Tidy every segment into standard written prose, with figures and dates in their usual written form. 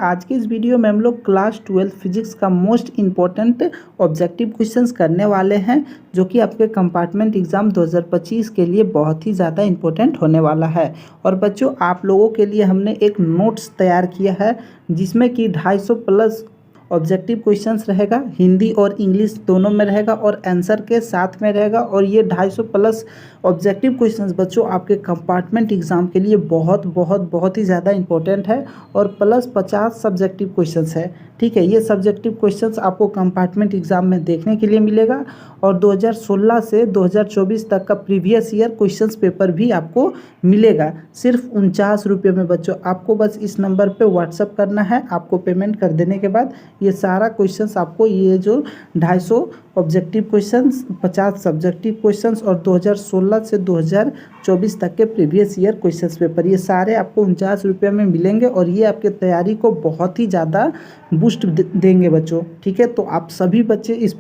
आज के इस वीडियो में हम लोग क्लास 12 फिजिक्स का मोस्ट इम्पॉर्टेंट ऑब्जेक्टिव क्वेश्चंस करने वाले हैं, जो कि आपके कंपार्टमेंट एग्ज़ाम 2025 के लिए बहुत ही ज़्यादा इम्पोर्टेंट होने वाला है। और बच्चों, आप लोगों के लिए हमने एक नोट्स तैयार किया है जिसमें कि 250 प्लस ऑब्जेक्टिव क्वेश्चंस रहेगा, हिंदी और इंग्लिश दोनों में रहेगा और आंसर के साथ में रहेगा। और ये 250 प्लस ऑब्जेक्टिव क्वेश्चंस बच्चों आपके कंपार्टमेंट एग्ज़ाम के लिए बहुत ही ज़्यादा इंपॉर्टेंट है। और प्लस 50 सब्जेक्टिव क्वेश्चंस है। ठीक है, ये सब्जेक्टिव क्वेश्चंस आपको कंपार्टमेंट एग्ज़ाम में देखने के लिए मिलेगा। और 2016 से 2024 तक का प्रीवियस ईयर क्वेश्चंस पेपर भी आपको मिलेगा सिर्फ 49 रुपये में। बच्चों, आपको बस इस नंबर पे व्हाट्सअप करना है। आपको पेमेंट कर देने के बाद ये सारा क्वेश्चंस आपको, ये जो 250 ऑब्जेक्टिव क्वेश्चंस, 50 सब्जेक्टिव क्वेश्चंस और 2016 से 2024 तक के प्रीवियस ईयर क्वेश्चंस पेपर, ये सारे आपको 49 रुपये में मिलेंगे। और ये आपके तैयारी को बहुत ही ज़्यादा बूस्ट देंगे बच्चों। ठीक है, तो आप सभी बच्चे इस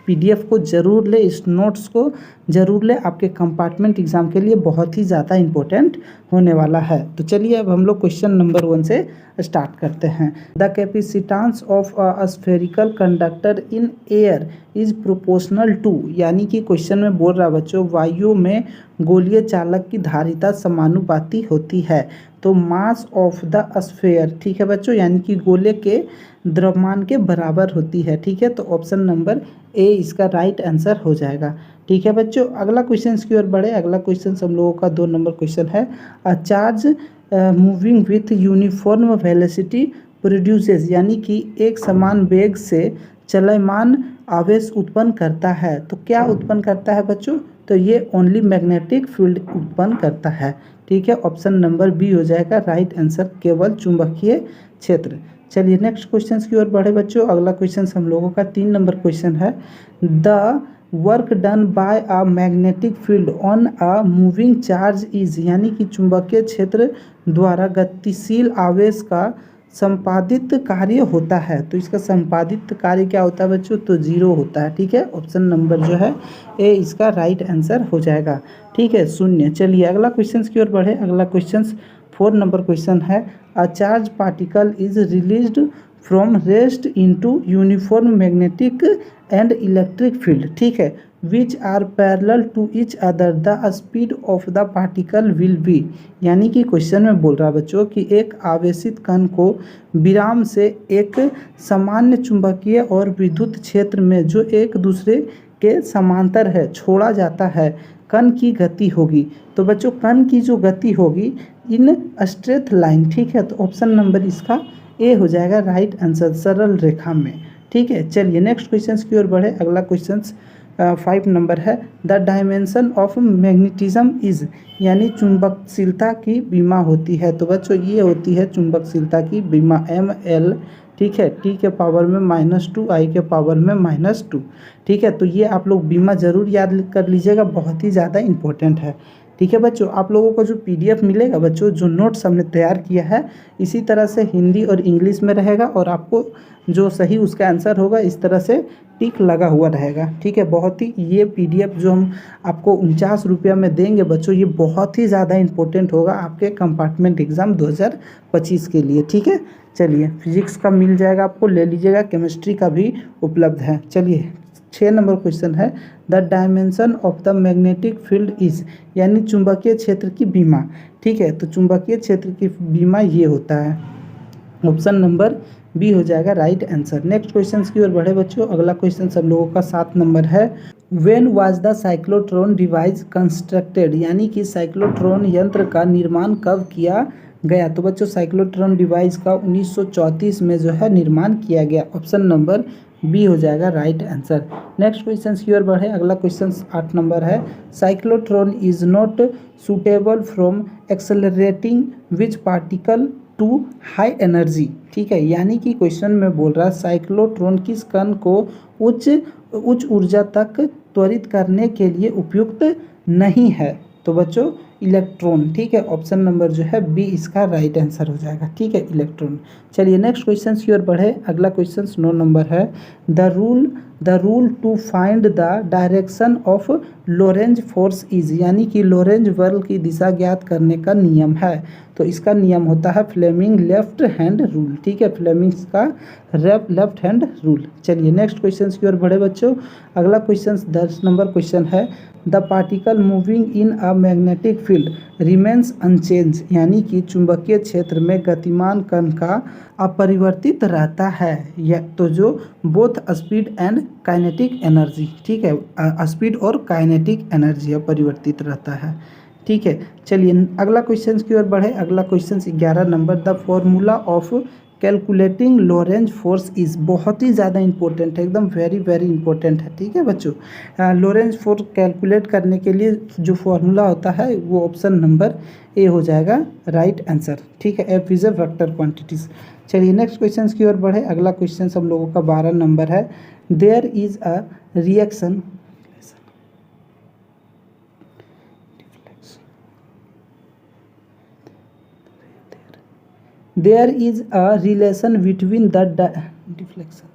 PDF को ज़रूर ले, इस नोट्स को ज़रूर ले। आपके कंपार्टमेंट एग्ज़ाम के लिए बहुत ही ज़्यादा इम्पोर्टेंट होने वाला है। तो चलिए अब हम लोग क्वेश्चन नंबर 1 से स्टार्ट करते हैं। The capacitance of a spherical conductor in air is proportional to, यानी कि क्वेश्चन में बोल रहा है बच्चों, वायु में गोलीय चालक की धारिता समानुपाती होती है। तो मास ऑफ द स्फेयर, ठीक है बच्चों, यानी कि गोले के द्रव्यमान के बराबर होती है। ठीक है, तो ऑप्शन नंबर ए इसका राइट आंसर हो जाएगा। ठीक है बच्चों, अगला क्वेश्चन की ओर बढ़े। अगला क्वेश्चन हम लोगों का 2 नंबर क्वेश्चन है। A charge moving with uniform velocity produces, यानी कि एक समान वेग से चलमान आवेश उत्पन्न करता है। तो क्या उत्पन्न करता है बच्चों? तो ये ओनली मैग्नेटिक फील्ड उत्पन्न करता है। ठीक है, ऑप्शन नंबर बी हो जाएगा राइट आंसर, केवल चुंबकीय क्षेत्र। चलिए नेक्स्ट क्वेश्चन की ओर बढ़े बच्चों। अगला क्वेश्चन हम लोगों का 3 नंबर क्वेश्चन है। The work done by a magnetic field on a moving charge is, यानी कि चुंबकीय क्षेत्र द्वारा गतिशील आवेश का संपादित कार्य होता है। तो इसका संपादित कार्य क्या होता है बच्चों? तो 0 होता है। ठीक है, ऑप्शन नंबर जो है ए इसका राइट आंसर हो जाएगा। ठीक है, 0। चलिए अगला क्वेश्चन की ओर बढ़े। अगला क्वेश्चन 4 नंबर क्वेश्चन है। A charge particle is released from rest into uniform magnetic and electric field, ठीक है, which are parallel to each other, the speed of the particle will be, यानी कि क्वेश्चन में बोल रहा है बच्चों कि एक आवेशित कण को विराम से एक सामान्य चुंबकीय और विद्युत क्षेत्र में जो एक दूसरे के समांतर है छोड़ा जाता है, कण की गति होगी। तो बच्चों, कण की जो गति होगी इन स्ट्रेट लाइन, ठीक है, तो ऑप्शन नंबर इसका ए हो जाएगा राइट आंसर, सरल रेखा में। ठीक है, चलिए नेक्स्ट क्वेश्चन की ओर बढ़े। अगला क्वेश्चन 5 नंबर है। The dimension of magnetism is, यानी चुंबकशीलता की विमा होती है। तो बच्चों, ये होती है चुंबकशीलता की विमा ML, ठीक है, T के पावर में -2, I के पावर में -2। ठीक है, तो ये आप लोग बीमा ज़रूर याद कर लीजिएगा, बहुत ही ज़्यादा इंपॉर्टेंट है। ठीक है बच्चों, आप लोगों को जो PDF मिलेगा बच्चों, जो नोट्स हमने तैयार किया है, इसी तरह से हिंदी और इंग्लिश में रहेगा। और आपको जो सही उसका आंसर होगा इस तरह से टिक लगा हुआ रहेगा। ठीक है, बहुत ही ये PDF जो हम आपको 49 रुपया में देंगे बच्चों, ये बहुत ही ज़्यादा इंपॉर्टेंट होगा आपके कंपार्टमेंट एग्ज़ाम 2025 के लिए। ठीक है, चलिए फिजिक्स का मिल जाएगा आपको, ले लीजिएगा। केमिस्ट्री का भी उपलब्ध है। चलिए 6 नंबर क्वेश्चन है। The dimension of the magnetic field is, यानी चुंबकीय क्षेत्र की बीमा। ठीक है, तो चुंबकीय क्षेत्र की बीमा ये होता है, ऑप्शन नंबर बी हो जाएगा राइट आंसर। नेक्स्ट क्वेश्चन की ओर बढ़े बच्चों। अगला क्वेश्चन सब लोगों का 7 नंबर है। When was the cyclotron device constructed, यानी कि साइक्लोट्रॉन यंत्र का निर्माण कब किया गया? तो बच्चों, साइक्लोट्रॉन डिवाइस का 1934 में जो है निर्माण किया गया, ऑप्शन नंबर बी हो जाएगा राइट आंसर। नेक्स्ट क्वेश्चन की ओर बढ़े। अगला क्वेश्चन 8 नंबर है। Cyclotron is not suitable from accelerating which particle to high energy, ठीक है, यानी कि क्वेश्चन में बोल रहा है साइक्लोट्रॉन किस कण को उच्च ऊर्जा तक त्वरित करने के लिए उपयुक्त नहीं है? तो बच्चों, इलेक्ट्रॉन। ठीक है, ऑप्शन नंबर जो है बी इसका राइट आंसर हो जाएगा। ठीक है, इलेक्ट्रॉन। चलिए नेक्स्ट क्वेश्चन की ओर बढ़े। अगला क्वेश्चन 9 नंबर है। The rule the rule to find the direction of Lorentz force is, यानी कि लोरेंज बल की दिशा ज्ञात करने का नियम है। तो इसका नियम होता है फ्लेमिंग लेफ्ट हैंड रूल। ठीक है, फ्लेमिंग्स का लेफ्ट हैंड रूल। चलिए नेक्स्ट क्वेश्चन की ओर बढ़े बच्चों। अगला क्वेश्चन 10 नंबर क्वेश्चन है, the particle moving in a magnetic field remains unchanged, यानी कि चुंबकीय क्षेत्र में गतिमान कण का अपरिवर्तित रहता है। यह तो जो both speed and kinetic energy, ठीक है, स्पीड और काइनेटिक एनर्जी अपरिवर्तित रहता है। ठीक है, चलिए अगला क्वेश्चन की ओर बढ़े। अगला question 11 number, the formula of calculating Lorentz force is, बहुत ही ज़्यादा इंपॉर्टेंट है, एकदम वेरी वेरी इंपॉर्टेंट है। ठीक है बच्चों, लोरेंज फोर्स कैलकुलेट करने के लिए जो फॉर्मूला होता है वो ऑप्शन नंबर ए हो जाएगा राइट आंसर। ठीक है, F is a vector quantities. चलिए नेक्स्ट क्वेश्चन की ओर बढ़े। अगला क्वेश्चन हम लोगों का 12 नंबर है, there is a reaction, there is a relation between the deflection,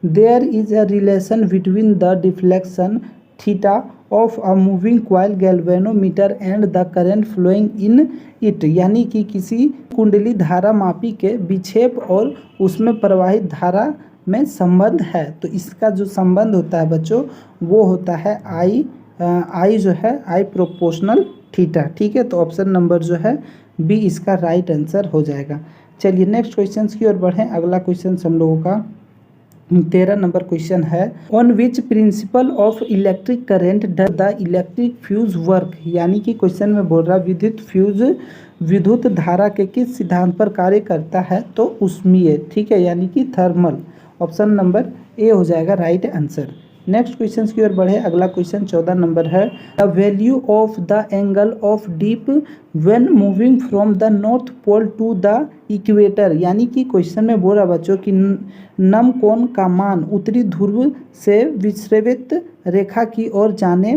there is a relation between the deflection theta of a moving coil galvanometer and the current flowing in it, यानी कि किसी कुंडली धारा मापी के विक्षेप और उसमें प्रवाहित धारा में संबंध है। तो इसका जो संबंध होता है बच्चों वो होता है आई जो है आई प्रोपोर्शनल थीटा। ठीक है, तो ऑप्शन नंबर जो है बी इसका राइट आंसर हो जाएगा। चलिए नेक्स्ट क्वेश्चन की ओर बढ़ें। अगला क्वेश्चन हम लोगों का 13 नंबर क्वेश्चन है, on which principle of electric current does the electric fuse work, यानी कि क्वेश्चन में बोल रहा विद्युत फ्यूज विद्युत धारा के किस सिद्धांत पर कार्य करता है, तो उष्मीय। ठीक है, यानी कि थर्मल। ऑप्शन नंबर ए हो जाएगा राइट आंसर। नेक्स्ट क्वेश्चन की ओर बढ़े। अगला क्वेश्चन 14 नंबर है, the value of the angle of dip when moving from the north pole to the equator, यानी कि क्वेश्चन में बोल रहा बच्चों कि नम कोण का मान उत्तरी ध्रुव से विश्रवित रेखा की ओर जाने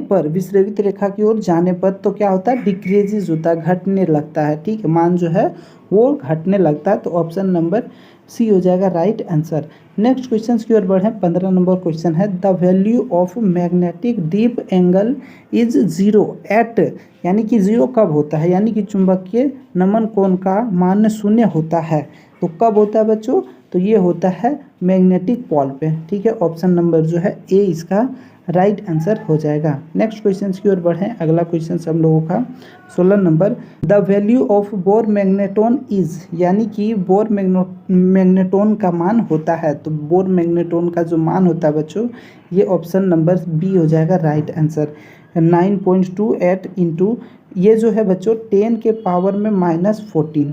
पर तो क्या होता है, डिक्रीजेज होता है, घटने लगता है। ठीक है, मान जो है वो घटने लगता है। तो ऑप्शन नंबर सी हो जाएगा राइट आंसर। नेक्स्ट क्वेश्चन की ओर बढ़ें। 15 नंबर क्वेश्चन है, the value of magnetic dip angle is zero at, यानी कि जीरो कब होता है, यानी कि चुंबकीय नमन कोण का मान शून्य होता है। तो कब होता है बच्चों, तो ये होता है मैग्नेटिक पोल पे। ठीक है, ऑप्शन नंबर जो है ए इसका राइट आंसर हो जाएगा। नेक्स्ट क्वेश्चन की ओर बढ़ें। अगला क्वेश्चन हम लोगों का 16 number, the value of Bohr magneton is, यानी कि बोर मैग्नेटोन का मान होता है। तो बोर मैग्नेटोन का जो मान होता है बच्चों ये ऑप्शन नंबर बी हो जाएगा राइट आंसर। 9.28 इंटू ये जो है बच्चों 10 के पावर में -14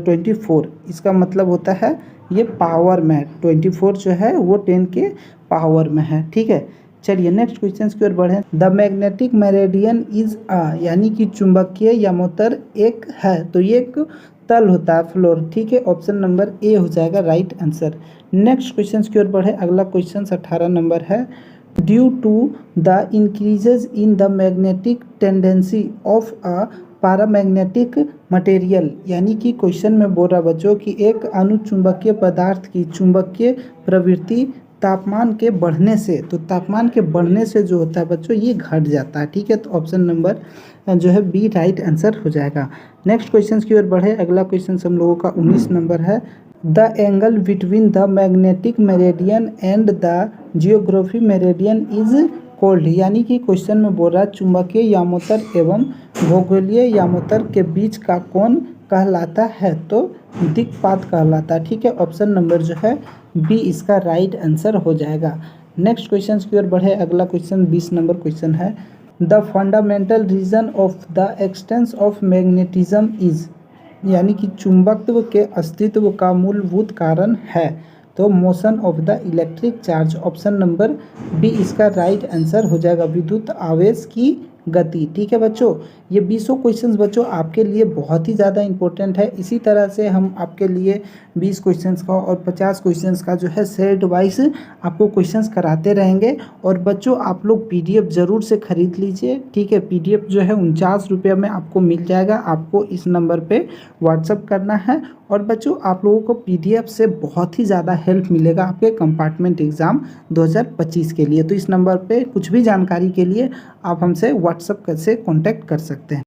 24, इसका मतलब होता है ये पावर में 24 जो है वो 10 के पावर में है। ठीक है, चलिए नेक्स्ट क्वेश्चन की ओर बढ़ें। The magnetic Meridian is a, यानी कि चुंबकीय यामोत्तर एक है। तो ये एक तल होता है, फ्लोर। ठीक है, ऑप्शन नंबर ए हो जाएगा राइट आंसर। नेक्स्ट क्वेश्चन की ओर बढ़े। अगला क्वेश्चन 18 नंबर है, due to the increases in the magnetic tendency of a paramagnetic material, यानी कि क्वेश्चन में बोल रहा बच्चों कि एक अनुचुंबकीय पदार्थ की चुंबकीय प्रवृत्ति तापमान के बढ़ने से, तो तापमान के बढ़ने से जो होता है बच्चों ये घट जाता है। ठीक है, तो ऑप्शन नंबर जो है बी राइट आंसर हो जाएगा। नेक्स्ट क्वेश्चन की ओर बढ़े। अगला क्वेश्चन हम लोगों का 19 नंबर है, the angle between the magnetic Meridian and the geography Meridian is cold, यानी कि क्वेश्चन में बोल रहा है चुंबकीय यामोत्तर एवं भूगोलीय यामोत्तर के बीच का कोण कहलाता है, तो दिक्पात कहलाता है। ठीक है, ऑप्शन नंबर जो है बी इसका राइट आंसर हो जाएगा। नेक्स्ट क्वेश्चन की ओर बढ़े। अगला क्वेश्चन 20 नंबर क्वेश्चन है, the fundamental reason of the existence of magnetism is, यानी कि चुंबकत्व के अस्तित्व का मूलभूत कारण है, तो motion of the electric charge. Option number B इसका राइट आंसर हो जाएगा, विद्युत आवेश की गति। ठीक है बच्चों, ये 20 क्वेश्चंस बच्चों आपके लिए बहुत ही ज़्यादा इंपॉर्टेंट है। इसी तरह से हम आपके लिए 20 क्वेश्चंस का और 50 क्वेश्चंस का जो है सेट वाइज आपको क्वेश्चंस कराते रहेंगे। और बच्चों आप लोग PDF ज़रूर से ख़रीद लीजिए, ठीक है। PDF जो है 49 रुपये में आपको मिल जाएगा। आपको इस नंबर पे व्हाट्सअप करना है। और बच्चों आप लोगों को PDF से बहुत ही ज़्यादा हेल्प मिलेगा आपके कंपार्टमेंट एग्ज़ाम 2025 के लिए। तो इस नंबर पे कुछ भी जानकारी के लिए आप हमसे व्हाट्सअप से कॉन्टैक्ट कर सकते हैं।